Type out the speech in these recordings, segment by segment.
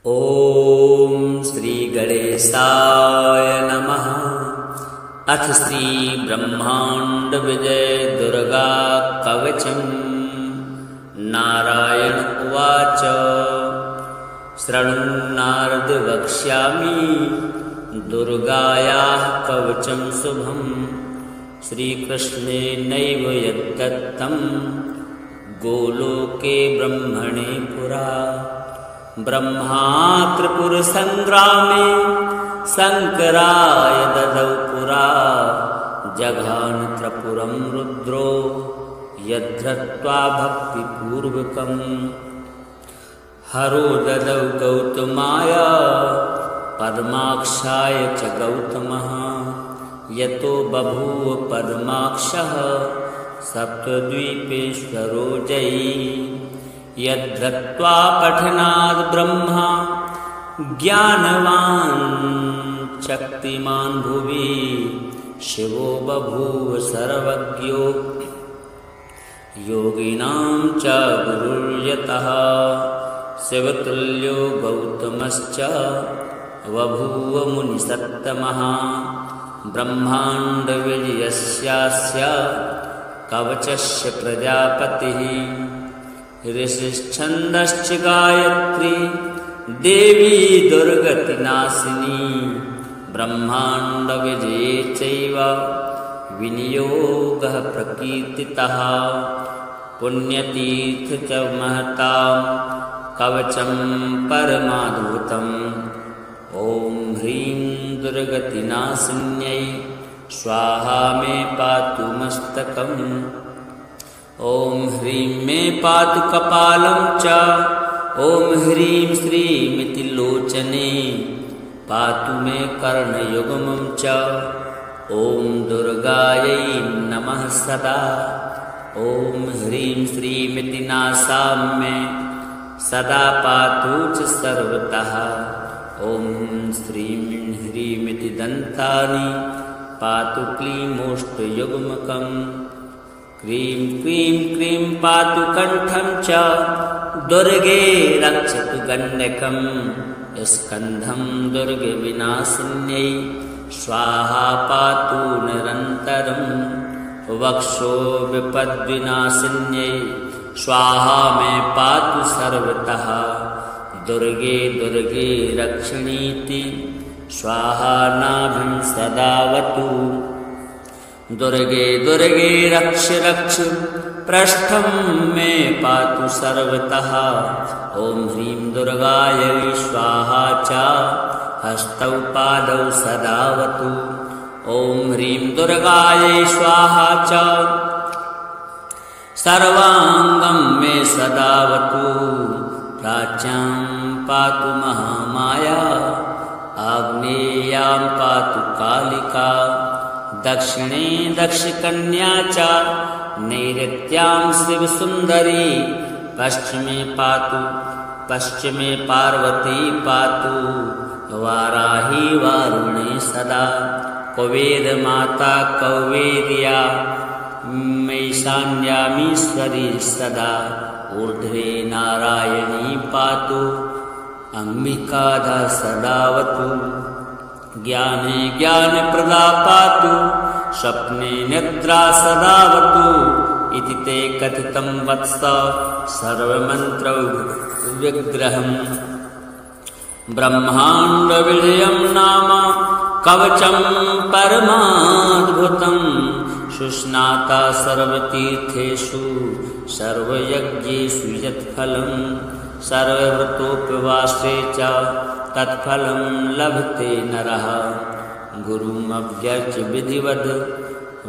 ॐ श्री गणेशाय नमः। अथ श्री ब्रह्मांड विजय दुर्गा कवचम्। नारायण उवाच। शृणु नारद वक्ष्यामि दुर्गायाः कवचं शुभम्। श्रीकृष्णेनैव यद्दत्तं गोलोके ब्रह्मणे पुरा। ब्रह्मा त्रिपुरसङ्ग्रामे शङ्कराय ददौ पुरा। जघान त्रिपुरं रुद्रो यद्धृत्वा भक्तिपूर्वकम्। हरो ददौ गौतमाय पद्माक्षाय च गौतमः। यतो बभूव पद्माक्षः सप्तद्वीपेश्वरो जयी। यद्धृत्वा पठनाद् ब्रह्मा ज्ञानवान् शक्तिमान् भुवि। शिवो बभूव सर्वज्ञो योगिनां च गुरुर्यतः। शिवतुल्यो गौतमश्च बभूव मुनिसत्तमः। ब्रह्माण्डविजयस्यास्य कवचस्य प्रजापतिः। ऋषिश्छन्दश्च गायत्री देवी दुर्गतिनाशिनी। ब्रह्माण्डविजये चैव विनियोगः प्रकीर्तितः। पुण्यतीर्थ च महतां कवचं परमाद्भुतम्। ॐ ह्रीं दुर्गतिनाशिन्यै स्वाहा मे पातु मस्तकम्। ॐ ह्रीं मे पातु कपालं च। ॐ ह्रीं श्रीमिति लोचने पातु मे कर्णयुग्मं च। ॐ दुर्गायै नमः सदा। ॐ ह्रीं श्रीमिति नासां मे सदा पातु च सर्वतः। ॐ श्रीं ह्रीमिति दन्तानि पातु क्लीमोष्टयुग्मकम्। क्रीं क्रीं क्रीं पातु कण्ठं च दुर्गे रक्षतु गण्डकम्। स्कन्धं दुर्गविनाशिन्यै स्वाहा पातु निरन्तरम्। वक्षो विपद्विनाशिन्यै स्वाहा मे पातु सर्वतः। दुर्गे दुर्गे रक्षणीति स्वाहा नाभिं सदावतु। दुर्गे दुर्गे रक्ष रक्ष पृष्ठं मे पातु सर्वतः। ॐ ह्रीं दुर्गायै स्वाहा च हस्तौ पादौ सदावतु। ॐ ह्रीं दुर्गायै स्वाहा च सर्वाङ्गं मे सदावतु। प्राच्यां पातु महामाया आग्नेयां पातु कालिका। दक्षिणे दक्षकन्या च नैऋत्यां शिवसुन्दरी। पश्चिमे पार्वती पातु। वाराही वारुणे सदा। कुबेरमाता कौवेर्या मैशान्यामीश्वरी सदा। ऊर्ध्वे नारायणी पातु अम्बिकादा सदावतु। ज्ञाने ज्ञानप्रदा पातु स्वप्ने निद्रा सदावतु। इति ते कथितं वत्स सर्वमन्त्रौ विग्रहम्। ब्रह्माण्डविजयं नाम कवचं परमाद्भुतम्। सुस्नाता सर्वतीर्थेषु सर्वयज्ञेषु यत्फलम्। सर्वव्रतोपवासे च तत्फलं लभते नरः। गुरुमभ्यर्च्य विधिवद्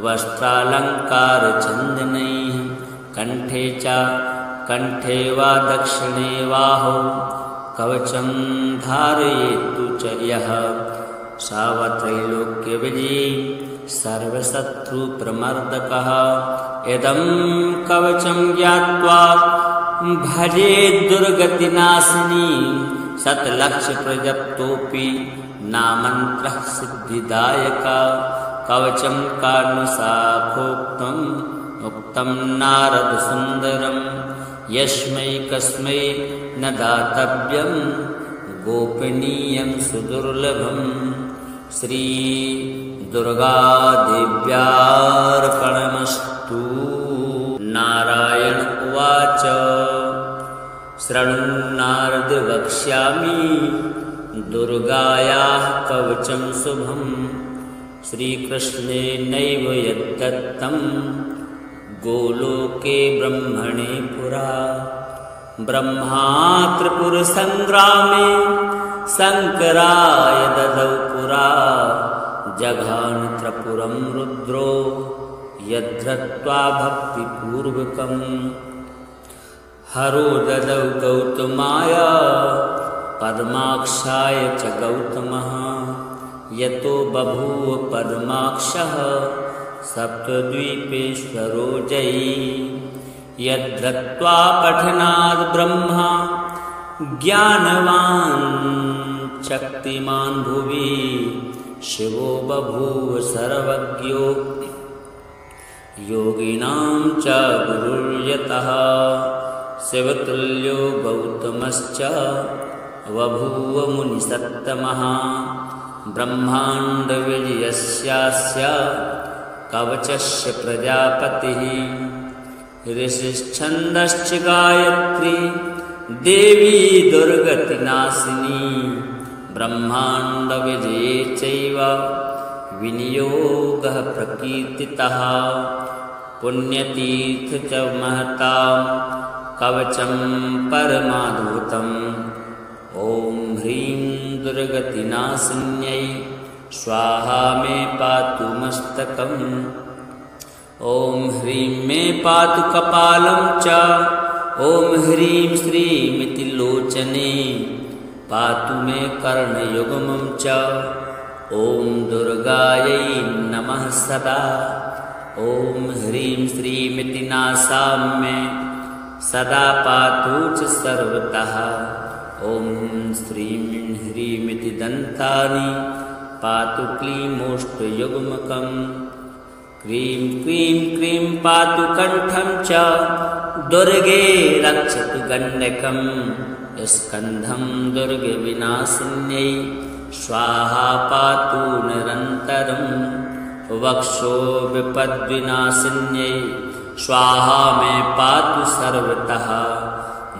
वस्त्रालङ्कारचन्दनैः। कण्ठे वा दक्षिणे बाहौ कवचं धारयेत्तु च यः। सावत्रैलोक्यविजयी सर्वशत्रुप्रमर्दकः। इदं कवचं ज्ञात्वा भजेत् दुर्गतिनाशिनी। शतलक्षप्रजप्तोऽपि नामन्त्रः सिद्धिदायका। कवचं कारुणिशाखोक्तम् उक्तं नारदसुन्दरम्। यस्मै कस्मै न दातव्यं गोपनीयं सुदुर्लभं श्री दुर्गादेव्यार्पणमस्तु। नारायण उवाच शृणुन्नारद वक्ष्यामि दुर्गायाः कवचं शुभं श्रीकृष्णेनैव यद्दत्तं गोलोके ब्रह्मणे पुरा। ब्रह्मा त्रिपुरसङ्ग्रामे शङ्कराय ददौ पुरा जघान त्रिपुरं रुद्रो यद्धृत्वा भक्तिपूर्वकम्। हरो ददौ गौतमाय पद्माक्षाय च गौतमः यतो बभूव पद्माक्षः सप्तद्वीपेश्वरो जयी। यद्धृत्वा पठनाद् ब्रह्मा ज्ञानवान् शक्तिमान् भुवि शिवो बभूव सर्वज्ञो योगिनां च गुरुर्यतः। शिवतुल्यो गौतमश्च बभूव मुनिसत्तमः ब्रह्माण्डविजयस्यास्य कवचस्य प्रजापतिः। ऋषिश्छन्दश्च गायत्री देवी दुर्गतिनाशिनी ब्रह्माण्डविजये चैव विनियोगः प्रकीर्तितः। पुण्यतीर्थ च महतां कवचं परमाद्भुतम् ॐ ह्रीं दुर्गतिनाशिन्यै स्वाहा मे पातु मस्तकम्। ॐ ह्रीं मे पातु कपालं च ॐ ह्रीं श्रीमिति लोचने पातु मे कर्णयुग्मं च। ॐ दुर्गायै नमः सदा ॐ ह्रीं श्रीमिति नासां मे सदा पातु च सर्वतः। ॐ श्रीं ह्रीमिति दन्तानि पातु क्लीमोष्टयुग्मकम्। क्रीं क्रीं क्रीं पातु कण्ठं च दुर्गे रक्षतु गण्डकम्। स्कन्धं दुर्गविनाशिन्यै स्वाहा पातु निरन्तरम्। वक्षो विपद्विनाशिन्यै स्वाहा मे पातु सर्वतः।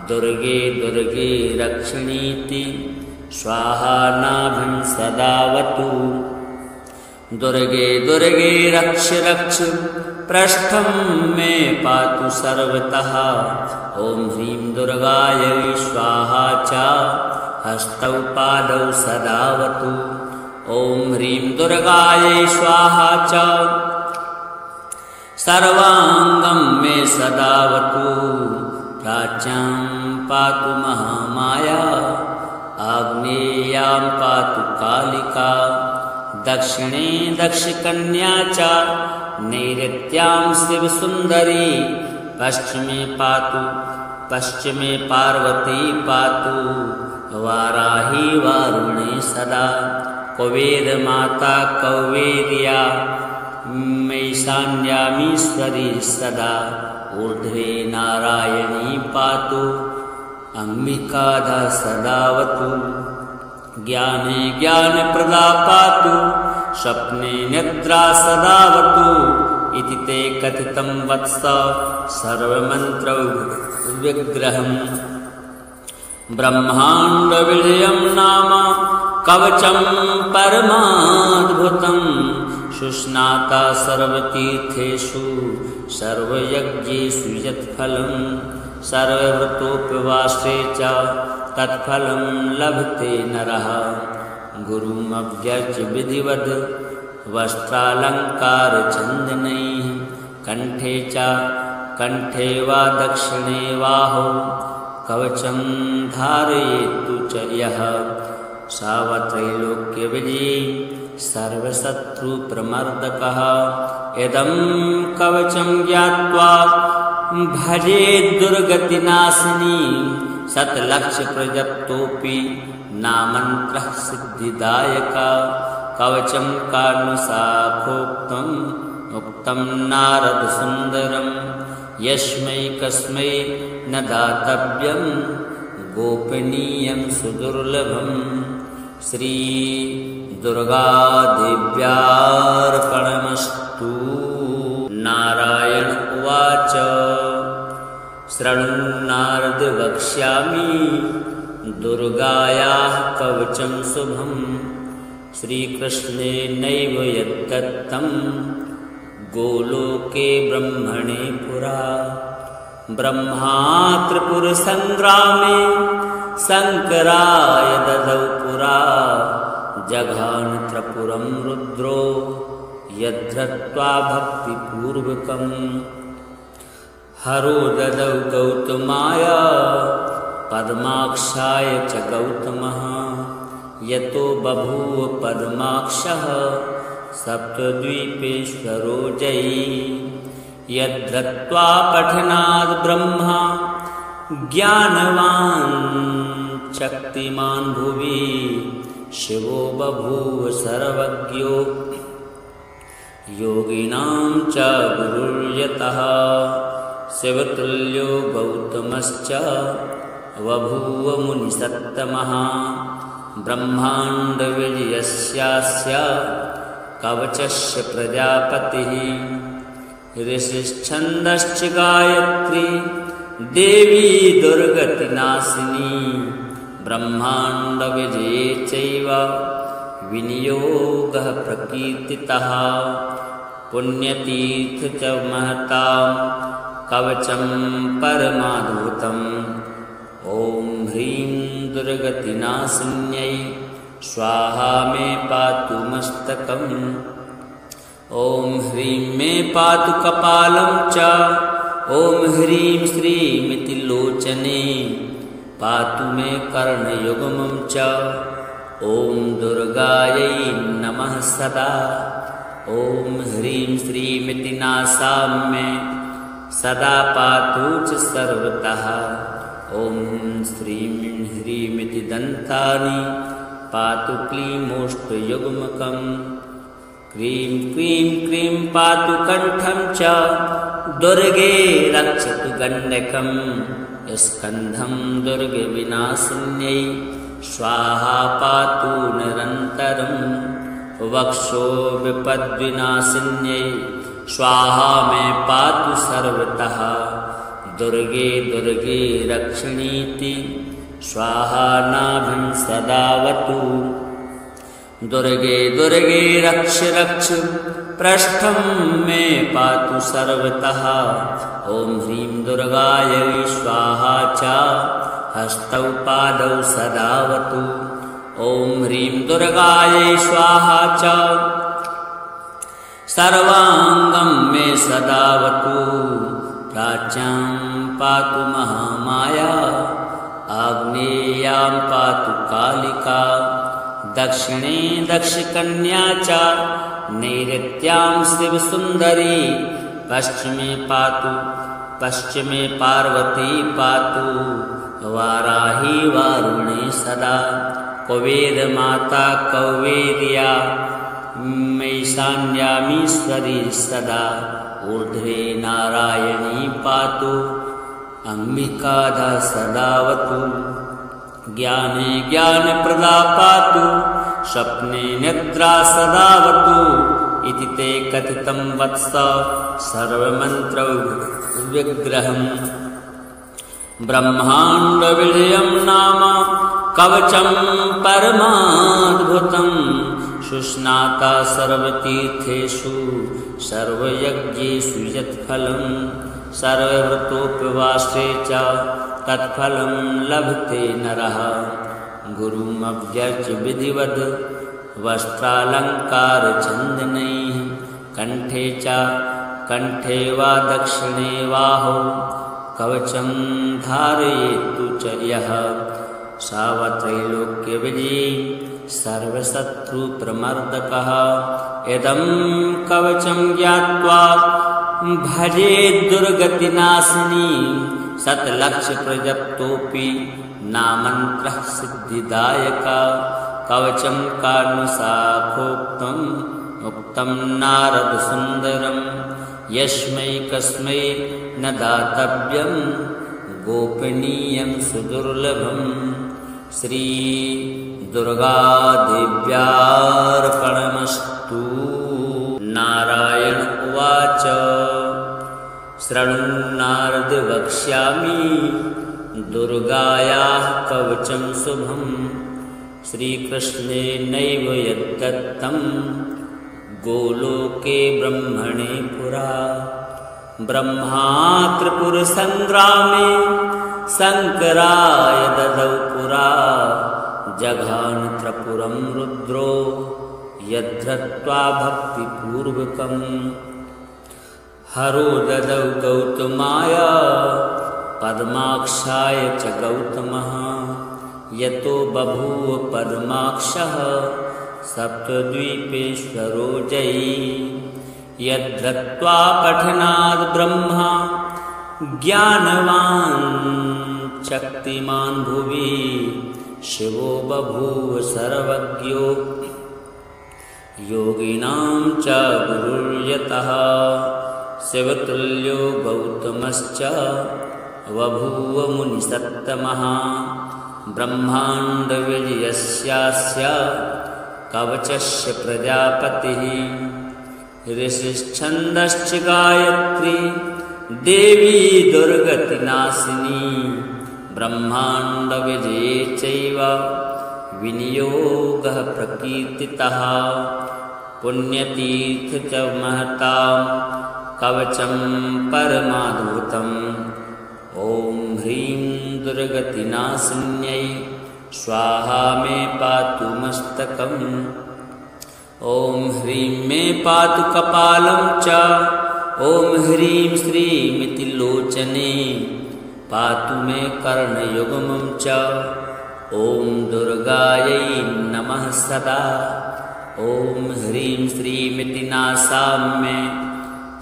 दुर्गे दुर्गे रक्षणीति स्वाहा नाभिं सदावतु। दुर्गे दुर्गे रक्ष रक्ष पृष्ठं मे पातु सर्वतः। ॐ ह्रीं दुर्गायै स्वाहा च हस्तौ पादौ सदावतु। ॐ ह्रीं दुर्गायै स्वाहा च सर्वाङ्गं मे सदावतु। प्राच्यां पातु महामाया आग्नेयां पातु कालिका। दक्षिणे दक्षकन्या च नैऋत्यां शिवसुन्दरी। पश्चिमे पार्वती पातु वाराही वारुणे सदा। कुबेरमाता कौवेर्या मैशान्यामीश्वरी सदा। ऊर्ध्वे नारायणी पातु अम्बिकादा सदावतु। ज्ञाने ज्ञानप्रदा पातु स्वप्ने निद्रा सदावतु। इति ते कथितं वत्स सर्वमन्त्रौ विग्रहम्। ब्रह्माण्डविजयं नाम कवचं परमाद्भुतम्। सुस्नाता सर्वतीर्थेषु सर्वयज्ञेषु यत्फलम्। सर्वव्रतोपवासे च तत्फलं लभते नरः। गुरुमभ्यर्च्य विधिवद् वस्त्रालङ्कारचन्दनैः। कंठे वा दक्षिणे बाहौ कवचं धारयेत्तु च यः। सावत्रैलोक्यविजयी सर्वशत्रुप्रमर्दकः। इदं कवचं ज्ञात्वा भजेत् दुर्गतिनाशिनी। शतलक्षप्रजप्तोऽपि नामन्त्रः सिद्धिदायका। कवचं कारुणिशाखोक्तम् उक्तं नारदसुन्दरम्। यस्मै कस्मै न दातव्यं गोपनीयं सुदुर्लभं श्रीदुर्गादेव्यार्पणमस्तु। नारायण उवाच शृणुन्नारद वक्ष्यामि दुर्गायाः कवचं शुभं श्रीकृष्णेनैव यद्दत्तं गोलोके ब्रह्मणे पुरा। ब्रह्मा त्रिपुरसङ्ग्रामे शङ्कराय ददौ पुरा जघान त्रिपुरं रुद्रो यद्धृत्वा भक्तिपूर्वकम्। हरो ददौ गौतमाय पद्माक्षाय च गौतमः यतो बभूव पद्माक्षः सप्तद्वीपेश्वरो जयी। यद्धृत्वा पठनाद् ब्रह्मा ज्ञानवान् शक्तिमान् भुवि शिवो बभूव सर्वज्ञो योगिनां च गुरुर्यतः। शिवतुल्यो गौतमश्च बभूव मुनिसत्तमः ब्रह्माण्डविजयस्यास्य कवचस्य प्रजापतिः। ऋषिश्छन्दश्च गायत्री देवी दुर्गतिनाशिनी ब्रह्माण्डविजये चैव विनियोगः प्रकीर्तितः। पुण्यतीर्थ च महतां कवचं परमाद्भुतं ॐ ह्रीं दुर्गतिनाशिन्यै स्वाहा मे पातु मस्तकम्। ॐ ह्रीं मे पातु कपालं च ॐ ह्रीं श्रीमिति लोचने पातु मे कर्णयुग्मं च। ॐ दुर्गायै नमः सदा ॐ ह्रीं श्रीमिति नासां मे सदा पातु च सर्वतः। ॐ श्रीं ह्रीमिति दन्तानि पातु क्लीमोष्टयुग्मकम्। क्रीं क्रीं क्रीं पातु कण्ठं च दुर्गे रक्षतु गण्डकं। स्कन्धं दुर्गविनाशिन्यै स्वाहा पातु निरन्तरं। वक्षो विपद्विनाशिन्यै स्वाहा मे पातु सर्वतः। दुर्गे दुर्गे रक्षणीति स्वाहा नाभिं सदावतु। दुर्गे दुर्गे रक्ष रक्ष पृष्ठं मे पातु सर्वतः। ॐ ह्रीं दुर्गायै स्वाहा च हस्तौ पादौ सदावतु। ॐ ह्रीं दुर्गायै स्वाहा च सर्वाङ्गं मे सदावतु। प्राच्यां पातु महामाया आग्नेयां पातु कालिका। दक्षिणे दक्षकन्या च नैऋत्यां शिवसुन्दरी। पश्चिमे पार्वती पातु वाराही वारुणे सदा। कुबेरमाता कौवेर्या मैशान्यामीश्वरी सदा। ऊर्ध्वे नारायणी पातु अम्बिकाधा सदावतु। ज्ञाने ज्ञानप्रदा पातु स्वप्ने निद्रा सदावतु। इति ते कथितं वत्स सर्वमन्त्रौ विग्रहम्। ब्रह्माण्डविजयं नाम कवचं परमाद्भुतं। सुस्नाता सर्वतीर्थेषु सर्वयज्ञेषु यत्फलं। सर्वव्रतोपवासे च तत्फलं लभते नरः। गुरुमभ्यर्च्य विधिवद् वस्त्रालङ्कारचन्दनैः। कण्ठे वा दक्षिणे बाहौ कवचं धारयेत्तु च यः। सावत्रैलोक्यविजयी सर्वशत्रुप्रमर्दकः। इदं कवचं ज्ञात्वा भजेत् दुर्गतिनाशिनी। शतलक्षप्रजप्तोऽपि नामन्त्रः सिद्धिदायकः। कवचं कारुणिशाखोक्तम् उक्तं नारदसुन्दरं। यस्मै कस्मै न दातव्यं गोपनीयं सुदुर्लभं श्रीदुर्गादेव्यार्पणमस्तु। नारायण उवाच शृणुन्नारद वक्ष्यामि दुर्गायाः कवचं शुभं श्रीकृष्णेनैव यद्दत्तं गोलोके ब्रह्मणे पुरा। ब्रह्मा त्रिपुरसङ्ग्रामे शङ्कराय ददौ पुरा जघान त्रिपुरं रुद्रो यद्धृत्वा भक्तिपूर्वकम्। हरो ददौ गौतमाय पद्माक्षाय च गौतमः यतो बभूव पद्माक्षः सप्तद्वीपेश्वरो जयी। यद्धृत्वा पठनाद् ब्रह्मा ज्ञानवान् शक्तिमान् भुवि शिवो बभूव सर्वज्ञो योगिनां च गुरुर्यतः। शिवतुल्यो गौतमश्च बभूव मुनिसत्तमः ब्रह्माण्डविजयस्यास्य कवचस्य प्रजापतिः। ऋषिश्छन्दश्च गायत्री देवी दुर्गतिनाशिनी ब्रह्माण्डविजये चैव विनियोगः प्रकीर्तितः। पुण्यतीर्थ च महतां कवचं परमाद्भुतम् ॐ ह्रीं दुर्गतिनाशिन्यै स्वाहा मे पातु मस्तकम्। ॐ ह्रीं मे पातु कपालं च ॐ ह्रीं श्रीमिति लोचने पातु मे कर्णयुग्मं च। ॐ दुर्गायै नमः सदा ॐ ह्रीं श्रीमिति नासां मे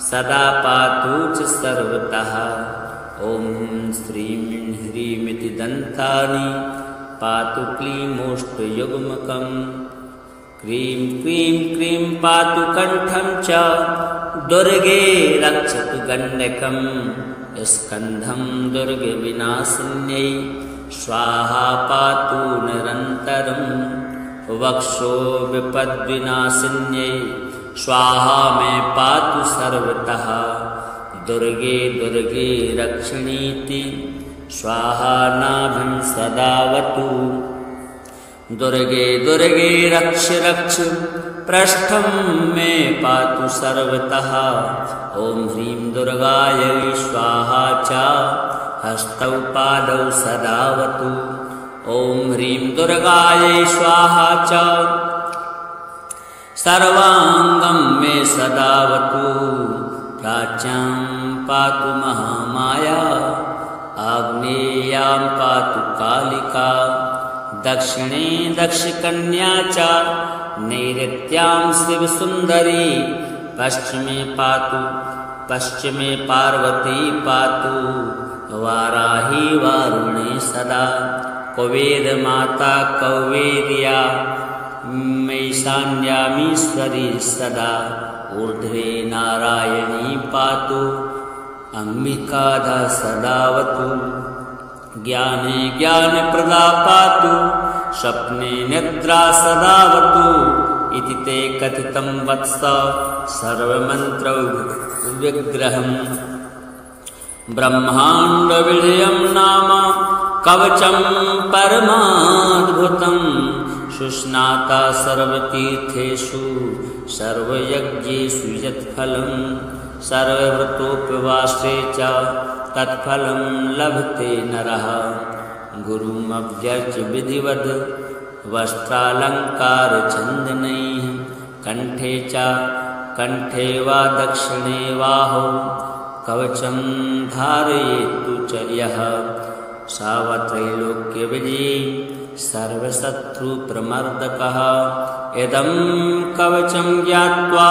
सदा पातु च सर्वतः। ॐ श्रीं ह्रीमिति दन्तानि पातु क्लीमोष्टयुग्मकम्। क्रीं क्रीं क्रीं पातु कण्ठं च दुर्गे रक्षतु गण्डकं। स्कन्धं दुर्गविनाशिन्यै स्वाहा पातु निरन्तरम्। वक्षो विपद्विनाशिन्यै स्वाहा मे पातु सर्वतः। दुर्गे दुर्गे रक्षणीति स्वाहा नाभिं सदावतु। दुर्गे दुर्गे रक्ष रक्ष पृष्ठं मे पातु सर्वतः। ॐ ह्रीं दुर्गायै स्वाहा च हस्तौ पादौ सदावतु। ॐ ह्रीं दुर्गायै स्वाहा च सर्वाङ्गं मे सदावतु। प्राच्यां पातु महामाया आग्नेयां पातु कालिका। दक्षिणे दक्षकन्या च नैऋत्यां शिवसुन्दरी। पश्चिमे पार्वती पातु वाराही वारुणे सदा। कुबेरमाता कौवेर्या मैशान्यामीश्वरी सदा। ऊर्ध्वे नारायणी पातु अम्बिकाधा सदावतु। ज्ञाने ज्ञानप्रदा पातु स्वप्ने निद्रा सदावतु। इति ते कथितं वत्स सर्वमन्त्रौ विग्रहम्। ब्रह्माण्डविजयं नाम कवचं परमाद्भुतम्। सुस्नाता सर्वतीर्थेषु सर्वयज्ञेषु यत्फलम्। सर्वव्रतोपवासे च तत्फलं लभते नरः। गुरुमभ्यर्च्य विधिवद् वस्त्रालङ्कारचन्दनैः। कंठे वा दक्षिणे बाहौ कवचं धारयेत्तु च यः। सावत्रैलोक्यविजयी सर्वशत्रुप्रमर्दकः। इदं कवचं ज्ञात्वा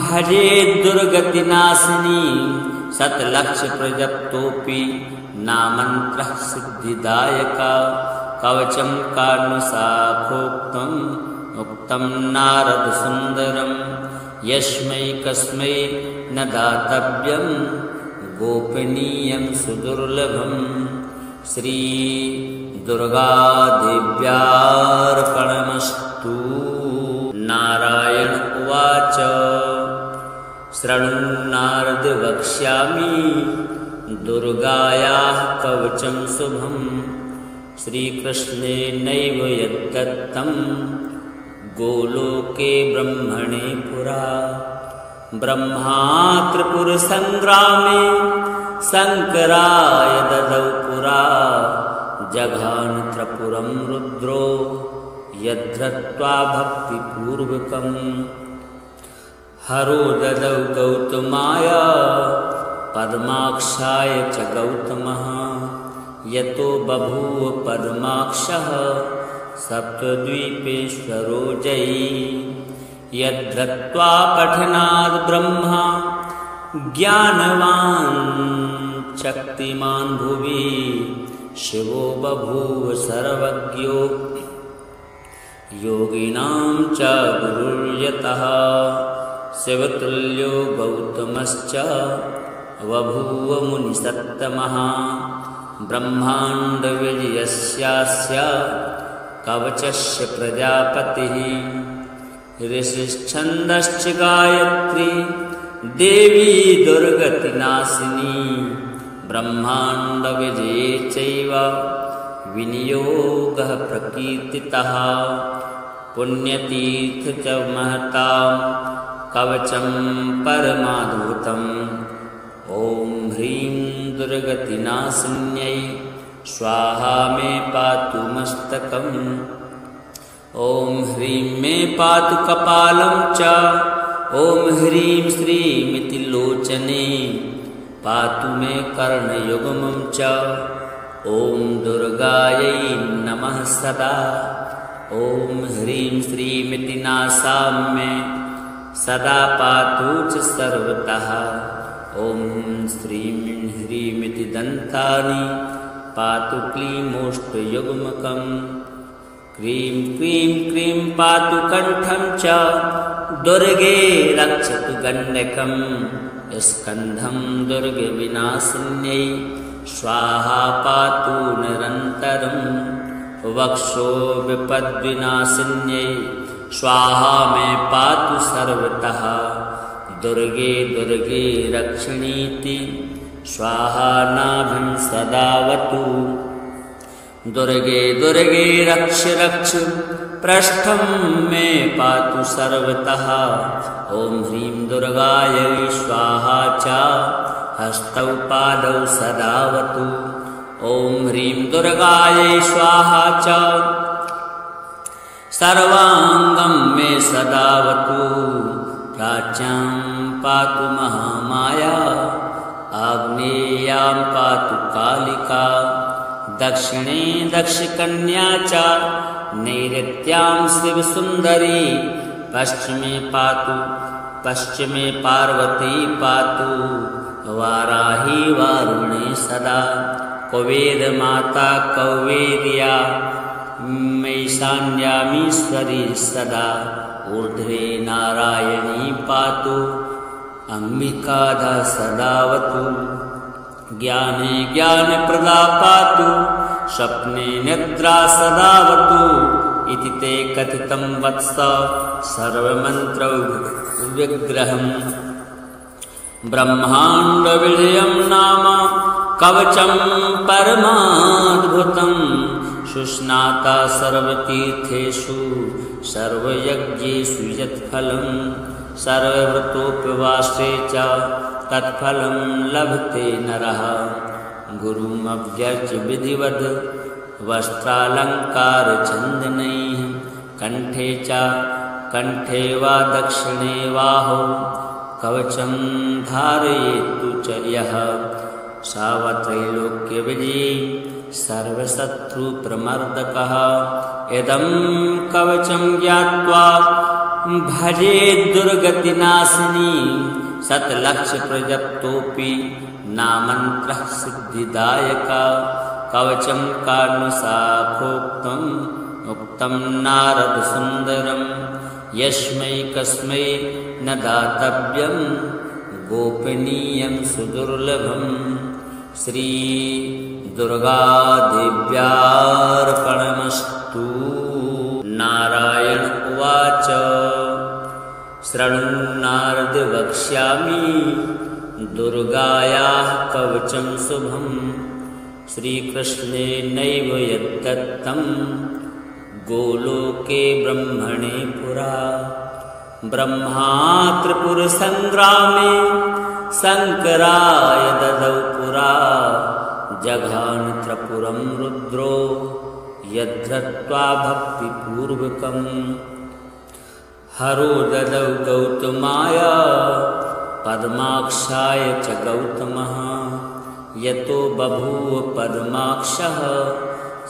भजेत् दुर्गतिनाशिनी। शतलक्षप्रजप्तोऽपि नामन्त्रः सिद्धिदायका। कवचं कारुणसाखोक्तम् उक्तं नारदसुन्दरम्। यस्मै कस्मै न दातव्यं गोपनीयं सुदुर्लभं श्री दुर्गादेव्यार्पणमस्तु। नारायण उवाच शृणुन्नारद वक्ष्यामि दुर्गायाः कवचं शुभं श्रीकृष्णेनैव यद्दत्तं गोलोके ब्रह्मणे पुरा। ब्रह्मा त्रिपुरसङ्ग्रामे शङ्कराय ददौ पुरा जघान त्रिपुरं रुद्रो यद्धृत्वा भक्तिपूर्वकम्। हरो ददौ गौतमाय पद्माक्षाय च गौतमः यतो बभूव पद्माक्षः सप्तद्वीपेश्वरो जयी। यद्धृत्वा पठनाद् ब्रह्मा ज्ञानवान् शक्तिमान् भुवि शिवो बभूव सर्वज्ञो योगिनां च गुरुर्यतः। शिवतुल्यो गौतमश्च बभूव मुनिसत्तमः ब्रह्माण्डविजयस्यास्य कवचस्य प्रजापतिः। ऋषिश्छन्दश्च गायत्री देवी दुर्गतिनाशिनी ब्रह्माण्डविजये चैव विनियोगः प्रकीर्तितः। पुण्यतीर्थ च महतां कवचं परमाद्भुतम् ॐ ह्रीं दुर्गतिनाशिन्यै स्वाहा मे पातु मस्तकम्। ॐ ह्रीं मे पातु कपालं च ॐ ह्रीं श्रीमिति लोचने पातु मे कर्णयुग्मं च। ॐ दुर्गायै नमः सदा ॐ ह्रीं श्रीमिति नासां मे सदा पातु च सर्वतः। ॐ श्रीं ह्रीमिति दन्तानि पातु क्लीमोष्टयुग्मकम्। क्रीं क्रीं क्रीं पातु कण्ठं च दुर्गे रक्षतु गण्डकं। स्कन्धं दुर्गविनाशिन्यै स्वाहा पातु निरन्तरम्। वक्षो विपद्विनाशिन्यै स्वाहा मे पातु सर्वतः। दुर्गे दुर्गे रक्षणीति स्वाहा नाभिं सदावतु। दुर्गे दुर्गे रक्ष रक्ष पृष्ठं मे पातु सर्वतः। ॐ ह्रीं दुर्गायै स्वाहा च हस्तौ पादौ सदावतु। ॐ ह्रीं दुर्गायै स्वाहा च सर्वाङ्गं मे सदावतु। प्राच्यां पातु महामाया आग्नेयां पातु कालिका। दक्षिणे दक्षकन्या च नैऋत्यां शिवसुन्दरी। पश्चिमे पार्वती पातु वाराही वारुणे सदा। कुबेरमाता कौवेर्या मैशान्यामीश्वरी सदा। ऊर्ध्वे नारायणी पातु अम्बिकाधा सदावतु। ज्ञाने ज्ञानप्रदा पातु स्वप्ने निद्रा सदावतु। इति ते कथितं वत्स सर्वमन्त्रौ विग्रहम्। ब्रह्माण्डविजयं नाम कवचं परमाद्भुतम्। सुस्नाता सर्वतीर्थेषु सर्वयज्ञेषु यत्फलम्। सर्वव्रतोपवासे च तत्फलं लभते नरः। गुरुमभ्यर्च्य विधिवद् वस्त्रालङ्कारचन्दनैः। कंठे वा दक्षिणे बाहौ कवचं धारयेत्तु च यः। सावत्रैलोक्यविजयी सर्वशत्रुप्रमर्दकः। इदं कवचं ज्ञात्वा भजेत् दुर्गतिनाशिनी। शतलक्षप्रजप्तोऽपि नामन्त्रः सिद्धिदायका। कवचं कार्णशाखोक्तम् उक्तं नारदसुन्दरम्। यस्मै कस्मै न दातव्यं गोपनीयं सुदुर्लभम्। श्रीदुर्गादेव्यार्पणमस्तु। नारायण उवाच शृणुन्नारद वक्ष्यामि दुर्गायाः कवचं शुभम्। श्रीकृष्णेनैव यद्दत्तं गोलोके ब्रह्मणे पुरा। ब्रह्मा त्रिपुरसङ्ग्रामे शङ्कराय ददौ पुरा। जघान त्रिपुरं रुद्रो यद्धृत्वा भक्तिपूर्वकम्। हरो ददौ गौतमाय पद्माक्षाय च गौतमः। यतो बभूव पद्माक्षः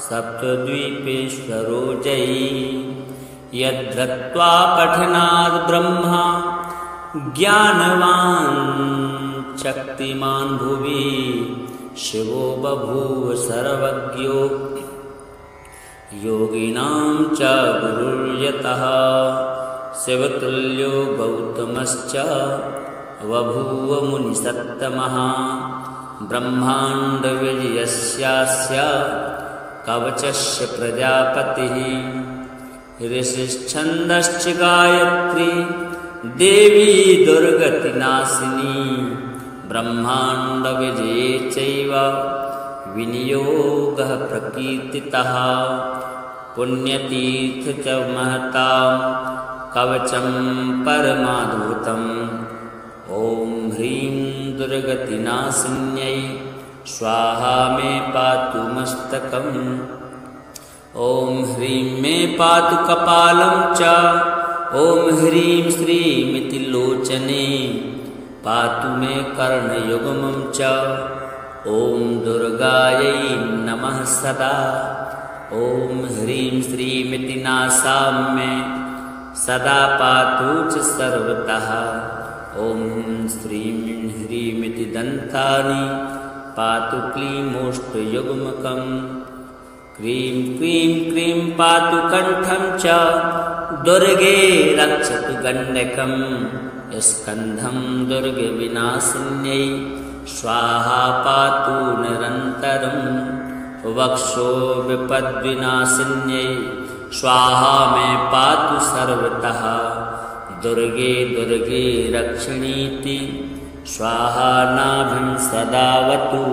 सप्तद्वीपेश्वरो जयी। यद्धृत्वा पठनाद् ब्रह्मा ज्ञानवान् शक्तिमान् भुवि। शिवो बभूव सर्वज्ञो योगिनां च गुरुर्यतः। शिवतुल्यो गौतमश्च बभूव मुनिसत्तमः। ब्रह्माण्डविजयस्यास्य कवचस्य प्रजापतिः। ऋषिश्छन्दश्च गायत्री देवी दुर्गतिनाशिनी। ब्रह्माण्डविजये चैव विनियोगः प्रकीर्तितः। पुण्यतीर्थ च महतां कवचं परमाद्भुतम्। ॐ ह्रीं दुर्गतिनाशिन्यै स्वाहा मे पातु मस्तकम्। ॐ ह्रीं मे पातु कपालं च। ॐ ह्रीं श्रीमिति लोचने पातु मे कर्णयुग्मं च। ॐ दुर्गायै नमः सदा। ॐ ह्रीं श्रीमिति नासाम्ये सदा पातु च सर्वतः। ॐ श्रीं ह्रीमिति दन्तानि पातु क्लीमोष्टयुग्मकम्। क्रीं क्रीं क्रीं पातु कण्ठं च। दुर्गे रक्षतु गण्डकम्। स्कन्धं दुर्गविनाशिन्यै स्वाहा पातु निरन्तरम्। वक्षो विपद्विनाशिन्यै स्वाहा मे पातु सर्वतः। दुर्गे दुर्गे रक्षणीति स्वाहा नाभिं सदावतु।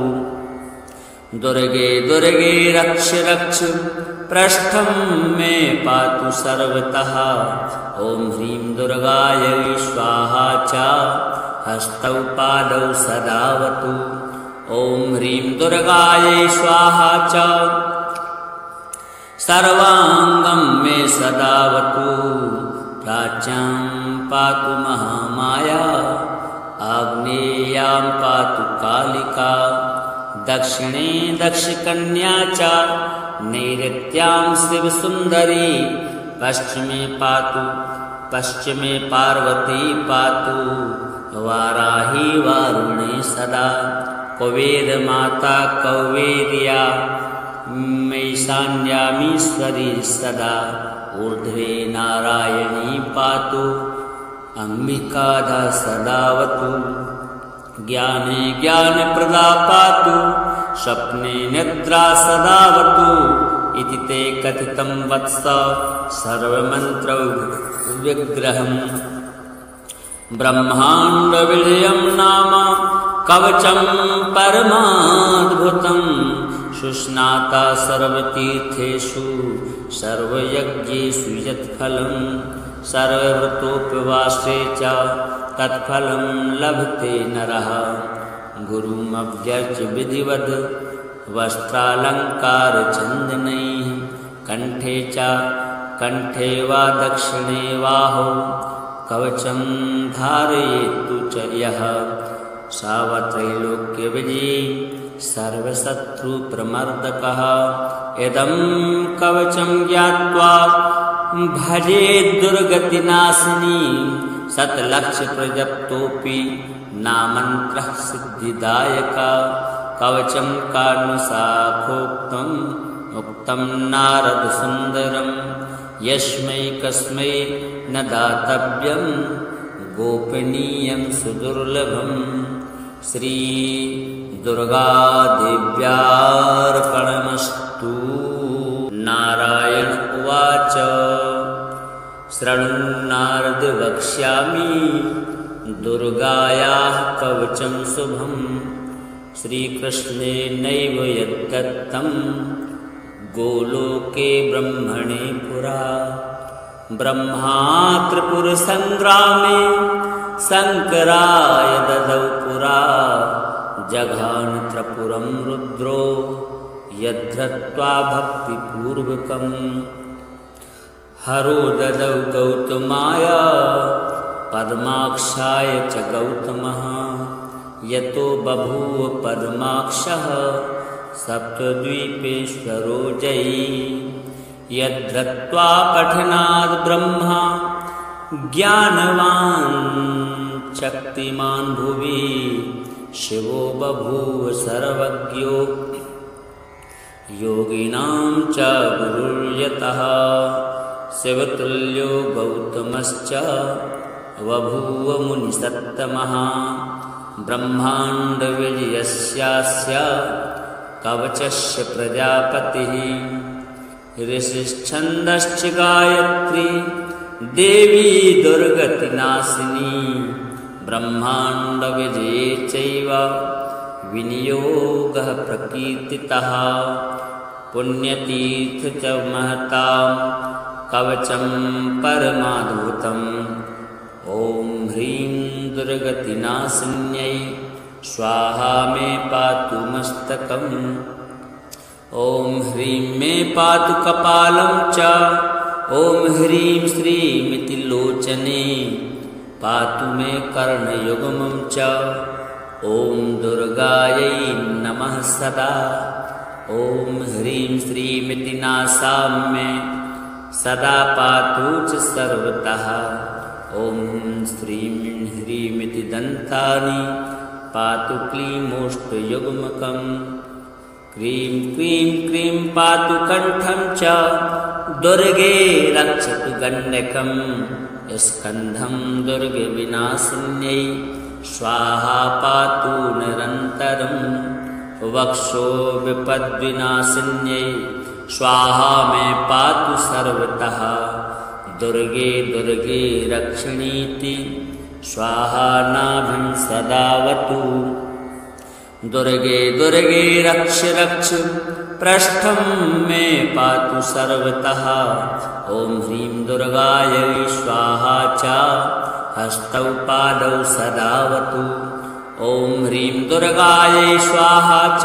दुर्गे दुर्गे रक्ष रक्ष पृष्ठं मे पातु सर्वतः। ॐ ह्रीं दुर्गायै स्वाहा च हस्तौ पादौ सदावतु। ॐ ह्रीं दुर्गायै स्वाहा च सर्वाङ्गं मे सदावतु। प्राच्यां पातु महामाया आग्नेयां पातु कालिका। दक्षिणे दक्षकन्या च नैऋत्यां शिवसुन्दरी। पश्चिमे पार्वती पातु। वाराही वारुणे सदा। कुबेरमाता कौवेर्या मैशान्यामीश्वरी सदा। ऊर्ध्वे नारायणी पातु। अम्बिकाधा सदावतु। ज्ञाने ज्ञानप्रदा पातु। स्वप्ने निद्रा सदावतु। इति ते कथितं वत्स सर्वमन्त्रौ विग्रहम्। ब्रह्माण्डविजयं नाम कवचं परमाद्भुतम्। सुस्नाता सर्वतीर्थेषु सर्वयज्ञेषु यत्फलम्। सर्वव्रतोपवासे च तत्फलं लभते नरः। गुरुमभ्यर्च्य विधिवद् वस्त्रालङ्कारचन्दनैः। कण्ठे वा दक्षिणे बाहौ कवचं धारयेत्तु च यः। सावत्रैलोक्यविजयी सर्वशत्रुप्रमर्दकः। इदं कवचं ज्ञात्वा भजेत् दुर्गतिनाशिनी। शतलक्षप्रजप्तोऽपि नामन्त्रः सिद्धिदायका। कवचं कारुणसाखोक्तम् उक्तं नारदसुन्दरम्। यस्मै कस्मै न दातव्यं गोपनीयं सुदुर्लभम्। श्री दुर्गादेव्यार्पणमस्तु। नारायण उवाच शृणुन्नारद वक्ष्यामि दुर्गायाः कवचं शुभम्। श्रीकृष्णेनैव यद्दत्तं गोलोके ब्रह्मणे पुरा। ब्रह्मा त्रिपुरसङ्ग्रामे शङ्कराय ददौ पुरा। जघान त्रिपुरं रुद्रो यद्धृत्वा भक्तिपूर्वकम्। हरो ददौ गौतमाय पद्माक्षाय च गौतमः। यतो बभूव पद्माक्षः सप्तद्वीपेश्वरो जयी। यद्धृत्वा पठनाद् ब्रह्मा ज्ञानवान् शक्तिमान् भुवि। शिवो बभूव सर्वज्ञो योगिनां च गुरुर्यतः। शिवतुल्यो गौतमश्च बभूव मुनिसत्तमः। ब्रह्माण्डविजयस्यास्य कवचस्य प्रजापतिः। ऋषिश्छन्दश्च गायत्री देवी दुर्गतिनाशिनी। ब्रह्माण्डविजये चैव विनियोगः प्रकीर्तितः। पुण्यतीर्थ च महतां कवचं परमाद्भुतम्। ॐ ह्रीं दुर्गतिनाशिन्यै स्वाहा मे पातु मस्तकम्। ॐ ह्रीं मे पातु कपालं च। ॐ ह्रीं श्रीमिति लोचने पातु मे कर्णयुग्मं च। ॐ दुर्गायै नमः सदा। ॐ ह्रीं श्रीमिति नासाम्ये सदा पातु च सर्वतः। ॐ श्रीं ह्रीमिति दन्तानि पातु क्लीमोष्टयुग्मकम्। क्रीं क्रीं क्रीं पातु कण्ठं च। दुर्गे रक्षतु गण्डकम्। स्कन्धं दुर्गविनाशिन्यै स्वाहा पातु निरन्तरम्। वक्षो विपद्विनाशिन्यै स्वाहा मे पातु सर्वतः। दुर्गे दुर्गे रक्षणीति स्वाहा नाभिं सदावतु। दुर्गे दुर्गे रक्ष रक्ष पृष्ठं मे पातु सर्वतः। ॐ ह्रीं दुर्गायै स्वाहा च हस्तौ पादौ सदावतु। ॐ ह्रीं दुर्गायै स्वाहा च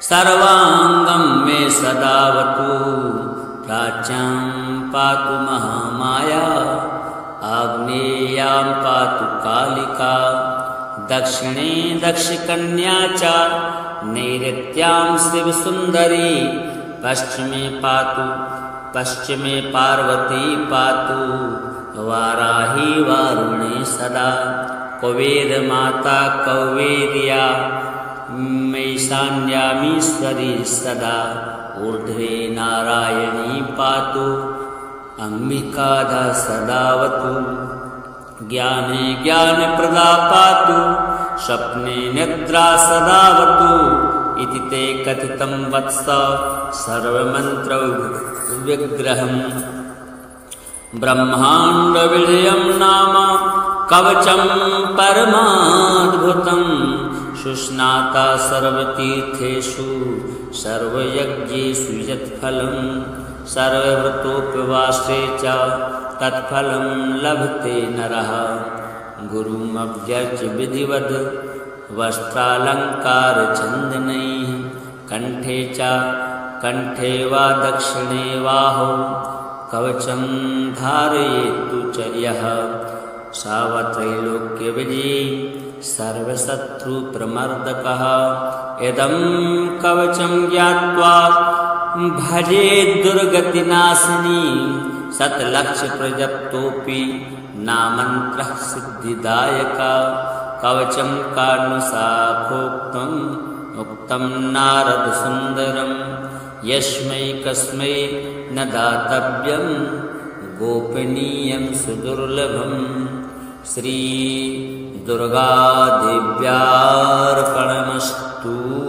सर्वाङ्गं मे सदावतु। प्राच्यां पातु महामाया आग्नेयां पातु कालिका। दक्षिणे दक्षकन्या च नैऋत्यां शिवसुन्दरी। पश्चिमे पार्वती पातु। वाराही वारुणे सदा। कुबेरमाता कौवेर्या मैशान्यामीश्वरी सदा। ऊर्ध्वे नारायणी पातु। अम्बिकादा सदावतु। ज्ञाने ज्ञानप्रदा पातु। स्वप्ने निद्रा सदावतु। इति ते कथितं वत्स सर्वमन्त्रौ विग्रहम्। ब्रह्माण्डविजयं नाम कवचं परमाद्भुतम्। सुस्नाता सर्वतीर्थेषु सर्वयज्ञेषु यत्फलम्। सर्वव्रतोपवासे च तत्फलं लभते नरः। गुरुमभ्यर्च्य विधिवद् वस्त्रालङ्कारचन्दनैः। कंठे वा दक्षिणे बाहौ कवचं धारयेत्तु च यः। सावत्रैलोक्यविजयी सर्वशत्रुप्रमर्दकः। इदं कवचं ज्ञात्वा भजेत् दुर्गतिनाशिनी। शतलक्षप्रजप्तोऽपि नामन्त्रः सिद्धिदायका। कवचं कारुणसाखोक्तम् उक्तं नारदसुन्दरम्। यस्मै कस्मै न दातव्यं गोपनीयं सुदुर्लभं श्री दुर्गादेव्यार्पणमस्तु।